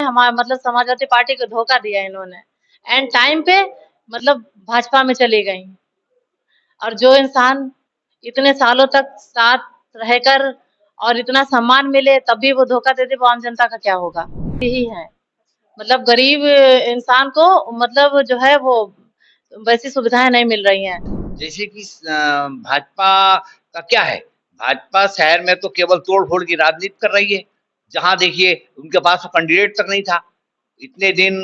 हमारे मतलब समाजवादी पार्टी को धोखा दिया इन्होंने। एंड टाइम पे मतलब भाजपा में चली गई। और जो इंसान इतने सालों तक साथ रहकर और इतना सम्मान मिले तब भी वो धोखा दे दे, वो आम जनता का क्या होगा? यही है, मतलब गरीब इंसान को मतलब जो है वो वैसी सुविधाएं नहीं मिल रही हैं। जैसे कि भाजपा का क्या है, भाजपा शहर में तो केवल तोड़-फोड़ की राजनीति कर रही है। जहाँ देखिए उनके पास तो कैंडिडेट तक नहीं था। इतने दिन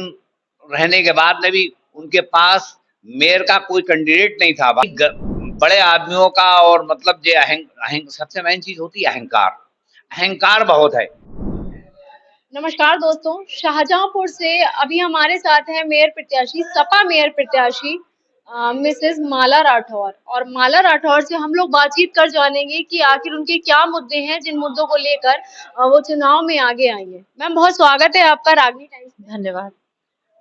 रहने के बाद में भी उनके पास मेयर का कोई कैंडिडेट नहीं था। बड़े आदमियों का और मतलब ये सबसे मेन चीज होती है अहंकार। अहंकार बहुत है। नमस्कार दोस्तों, शाहजहांपुर से अभी हमारे साथ हैं मेयर प्रत्याशी, सपा मेयर प्रत्याशी मिसेस माला राठौर। और माला राठौर से हम लोग बातचीत कर जानेंगे कि आखिर उनके क्या मुद्दे हैं जिन मुद्दों को लेकर वो चुनाव में आगे आई हैं। मैम, बहुत स्वागत है आपका रागनी टाइम्स में। धन्यवाद।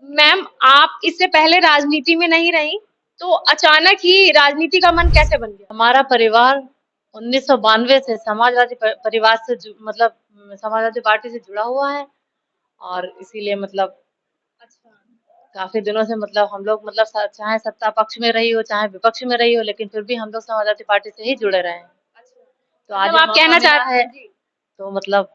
मैम, आप इससे पहले राजनीति में नहीं रही, तो अचानक ही राजनीति का मन कैसे बन गया? हमारा परिवार 1992 से समाजवादी परिवार से मतलब समाजवादी पार्टी से जुड़ा हुआ है। और इसीलिए मतलब अच्छा, काफी दिनों से मतलब हम लोग मतलब चाहे सत्ता पक्ष में रही हो चाहे विपक्ष में रही हो, लेकिन फिर भी हम लोग समाजवादी पार्टी से ही जुड़े रहे हैं। अच्छा। तो आज मतलब आप कहना चाहते हैं जी, तो मतलब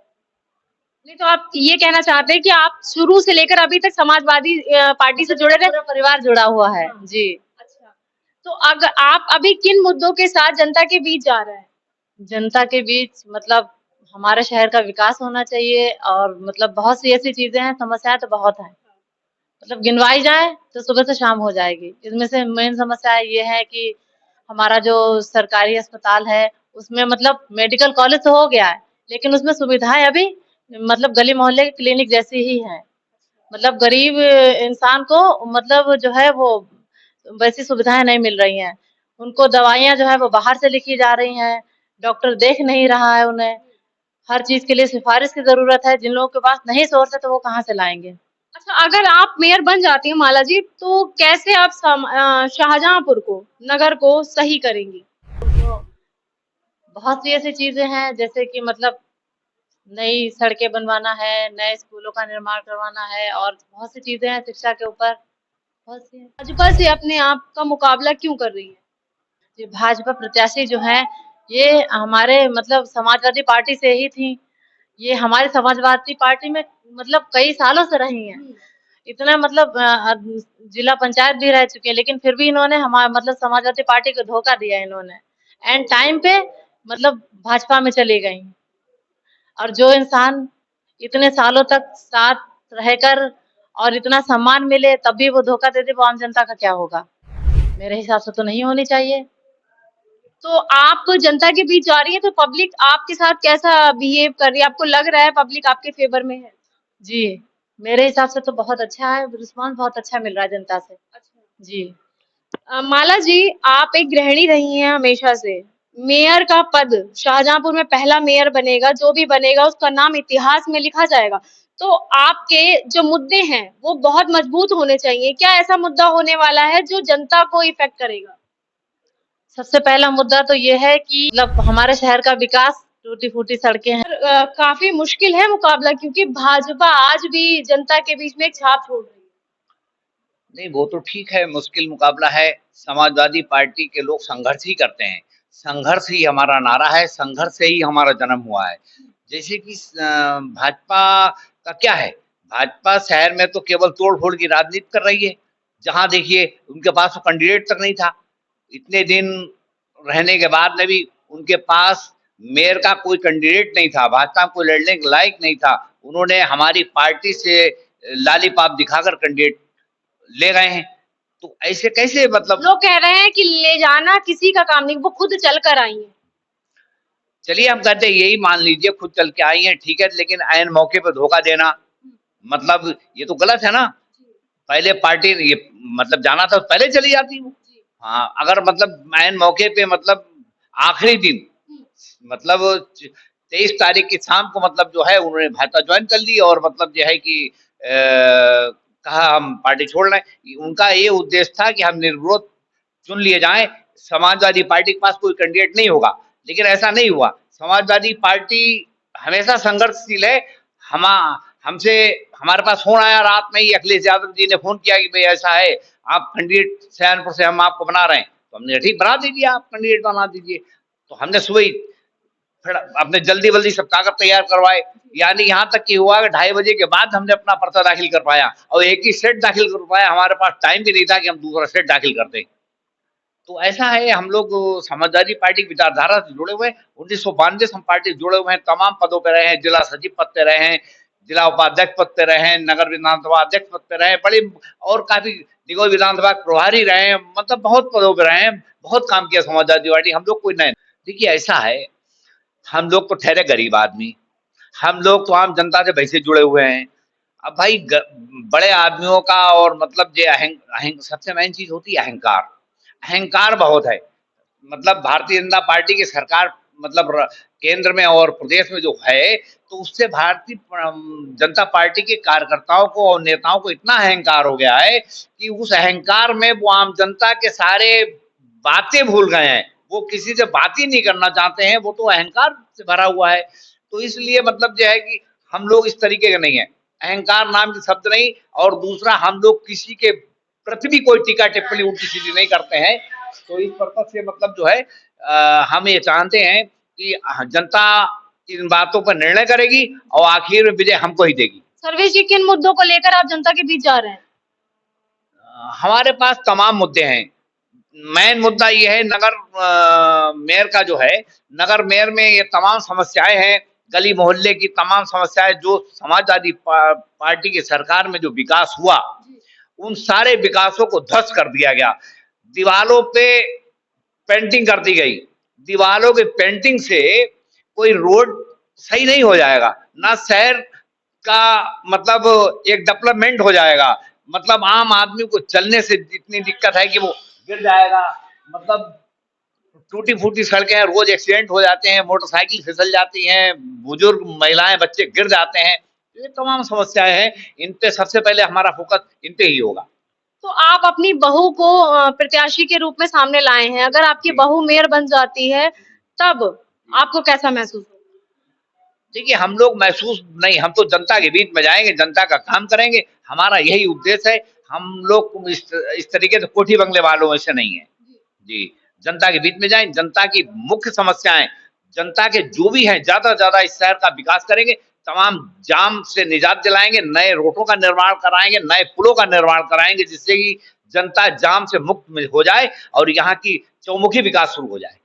नहीं तो आप ये कहना चाहते हैं कि आप शुरू से लेकर अभी तक समाजवादी पार्टी से जुड़े रहे? पूरा परिवार जुड़ा हुआ है जी। अच्छा, तो अगर आप अभी किन मुद्दों के साथ जनता के बीच जा रहे हैं? जनता के बीच मतलब हमारे शहर का विकास होना चाहिए और मतलब बहुत सी ऐसी चीजें हैं, समस्याएं तो बहुत हैं, मतलब गिनवाई जाए तो सुबह से शाम हो जाएगी। इसमें से मेन समस्या ये है कि हमारा जो सरकारी अस्पताल है उसमें मतलब मेडिकल कॉलेज तो हो गया है, लेकिन उसमें सुविधाएं अभी मतलब गली मोहल्ले के क्लिनिक जैसी ही हैं। मतलब गरीब इंसान को मतलब जो है वो वैसी सुविधाएं नहीं मिल रही हैं। उनको दवाइयाँ जो है वो बाहर से लिखी जा रही हैं, डॉक्टर देख नहीं रहा है उन्हें। हर चीज के लिए सिफारिश की जरूरत है, जिन लोगों के पास नहीं सोर्स है तो वो कहाँ से लाएंगे? अच्छा, अगर आप मेयर बन जाती हैं माला जी, तो कैसे आप शाहजहांपुर को, नगर को सही करेंगी? बहुत सी ऐसी चीजें हैं जैसे कि मतलब नई सड़कें बनवाना है, नए स्कूलों का निर्माण करवाना है और बहुत सी चीजें हैं शिक्षा के ऊपर, बहुत सी हैं। भाजपा से अपने आप का मुकाबला क्यों कर रही है? ये भाजपा प्रत्याशी जो हैं ये हमारे मतलब समाजवादी पार्टी से ही थी। ये हमारी समाजवादी पार्टी में मतलब कई सालों से रही हैं। इतना मतलब जिला पंचायत भी रह चुके हैं, लेकिन फिर भी इन्होंने हमारे मतलब समाजवादी पार्टी को धोखा दिया इन्होंने। एंड टाइम पे मतलब भाजपा में चली गई। और जो इंसान इतने सालों तक साथ रहकर और इतना सम्मान मिले तब भी वो धोखा दे दे, वो आम जनता का क्या होगा? मेरे हिसाब से तो नहीं होनी चाहिए। तो आप जनता के बीच जा रही हैं, तो पब्लिक आपके साथ कैसा बिहेव कर रही है? आपको लग रहा है पब्लिक आपके फेवर में है? जी, मेरे हिसाब से तो बहुत अच्छा है, रिस्पॉन्स बहुत अच्छा मिल रहा है जनता से। अच्छा। जी। माला जी, आप एक गृहिणी रही हैं हमेशा से। मेयर का पद शाहजहांपुर में पहला मेयर बनेगा, जो भी बनेगा उसका नाम इतिहास में लिखा जाएगा। तो आपके जो मुद्दे हैं वो बहुत मजबूत होने चाहिए। क्या ऐसा मुद्दा होने वाला है जो जनता को इफेक्ट करेगा? सबसे पहला मुद्दा तो ये है कि मतलब हमारे शहर का विकास, टूटी-फूटी सड़कें हैं। काफी मुश्किल है मुकाबला, क्योंकि भाजपा आज भी जनता के बीच में एक छाप छोड़ रही है। नहीं, वो तो ठीक है, मुश्किल मुकाबला है। समाजवादी पार्टी के लोग संघर्ष ही करते हैं। संघर्ष ही हमारा नारा है, संघर्ष से ही हमारा जन्म हुआ है। जैसे कि भाजपा का क्या है, भाजपा शहर में तो केवल तोड़-फोड़ की राजनीति कर रही है। जहाँ देखिए उनके पास तो कैंडिडेट तक नहीं था। इतने दिन रहने के बाद में भी उनके पास मेयर का कोई कैंडिडेट नहीं था, भाजपा को लड़ने के लायक नहीं था। उन्होंने हमारी पार्टी से लॉलीपॉप दिखाकर कैंडिडेट ले गए हैं। तो ऐसे कैसे मतलब? लोग कह रहे हैं कि ले जाना किसी का काम नहीं, वो खुद चल कर आई हैं। चलिए हम कहते हैं यही मान लीजिए खुद चल के आई हैं, ठीक है, लेकिन ऐन मौके पे धोखा देना मतलब ये तो गलत है ना। पहले पार्टी ये मतलब जाना था तो पहले चली जाती वो। हाँ, अगर मतलब ऐन मौके पे मतलब आखिरी दिन मतलब 23 तारीख की शाम को मतलब जो है उन्होंने भाजपा ज्वाइन कर ली और मतलब जो है कि कहा हम पार्टी छोड़ रहे हैं। उनका ये उद्देश्य था कि हम निर्विरोध चुन लिए जाएं, समाजवादी पार्टी के पास कोई कैंडिडेट नहीं होगा, लेकिन ऐसा नहीं हुआ। समाजवादी पार्टी हमेशा संघर्षशील है। हम हमसे हमारे पास फोन आया रात में ही, अखिलेश यादव जी ने फोन किया कि भाई ऐसा है, आप कैंडिडेट सहारनपुर से हम आपको बना रहे हैं। तो हमने कहा, ठीक, बना दीजिए, आप कैंडिडेट बना दीजिए। तो हमने सुबह ही फिर अपने जल्दी बल्दी सब कागज तैयार करवाए, यानी यहाँ तक कि हुआ कि 2:30 बजे के बाद हमने अपना पर्चा दाखिल कर पाया, और एक ही सेट दाखिल कर पाया, हमारे पास टाइम भी नहीं था कि हम दूसरा सेट दाखिल कर दें। तो ऐसा है, हम लोग समाजवादी पार्टी की विचारधारा से जुड़े हुए हैं। 1992 से हम पार्टी से जुड़े हुए हैं, तमाम पदों पे रहे हैं, जिला सचिव पद पे रहे हैं, जिला उपाध्यक्ष पद पे रहे हैं, नगर विधानसभा अध्यक्ष पद पे रहे हैं, बड़े और काफी निगोय विधानसभा प्रभारी रहे हैं, मतलब बहुत पदों पे रहे हैं, बहुत काम किया समाजवादी पार्टी। हम लोग कोई नए, देखिए ऐसा है, हम लोग तो ठहरे गरीब आदमी, हम लोग तो आम जनता से वैसे जुड़े हुए हैं। अब भाई बड़े आदमियों का और मतलब ये सबसे मेन चीज होती है अहंकार। अहंकार बहुत है, मतलब भारतीय जनता पार्टी की सरकार, मतलब केंद्र में और प्रदेश में जो है, तो उससे भारतीय जनता पार्टी के कार्यकर्ताओं को और नेताओं को इतना अहंकार हो गया है कि उस अहंकार में वो आम जनता के सारे बातें भूल गए हैं, वो किसी से बात ही नहीं करना चाहते हैं, वो तो अहंकार से भरा हुआ है। तो इसलिए मतलब जो है कि हम लोग इस तरीके के नहीं है, अहंकार नाम के शब्द नहीं, और दूसरा हम लोग किसी के प्रति भी कोई टीका टिप्पणी उल्टी सीधी नहीं करते हैं। तो इस पर्पज से मतलब जो है हम ये चाहते हैं कि जनता इन बातों पर निर्णय करेगी और आखिर में विजय हमको ही देगी। सर्वेश जी, किन मुद्दों को लेकर आप जनता के बीच जा रहे हैं? हमारे पास तमाम मुद्दे हैं। मेन मुद्दा ये है, नगर मेयर का जो है, नगर मेयर में ये तमाम समस्याएं हैं, गली मोहल्ले की तमाम समस्याएं, जो समाजवादी पार्टी की सरकार में जो विकास हुआ, उन सारे विकासों को ध्वस्त कर दिया गया। दीवालों पे पेंटिंग कर दी गई, दीवालों की पेंटिंग से कोई रोड सही नहीं हो जाएगा, ना शहर का मतलब एक डेवलपमेंट हो जाएगा, मतलब आम आदमी को चलने से इतनी दिक्कत है कि वो गिर जाएगा, मतलब टूटी फूटी सड़कें हैं, रोज एक्सीडेंट हो जाते हैं, मोटरसाइकिल फिसल जाती हैं, बुजुर्ग महिलाएं बच्चे गिर जाते हैं। ये तमाम समस्याएं हैं, इन पे सबसे पहले हमारा फोकस इन पे ही होगा। तो आप अपनी बहू को प्रत्याशी के रूप में सामने लाए हैं, अगर आपकी बहू मेयर बन जाती है तब आपको कैसा महसूस होगा? देखिए, हम लोग महसूस नहीं, हम तो जनता के बीच में जाएंगे, जनता का काम करेंगे, हमारा यही उद्देश्य है। हम लोग इस तरीके से कोठी बंगले वालों में से नहीं है जी। जनता के बीच में जाएं, जनता की मुख्य समस्याएं, जनता के जो भी हैं, ज्यादा से ज्यादा इस शहर का विकास करेंगे, तमाम जाम से निजात दिलाएंगे, नए रोडों का निर्माण कराएंगे, नए पुलों का निर्माण कराएंगे, जिससे कि जनता जाम से मुक्त हो जाए और यहाँ की चौमुखी विकास शुरू हो जाए।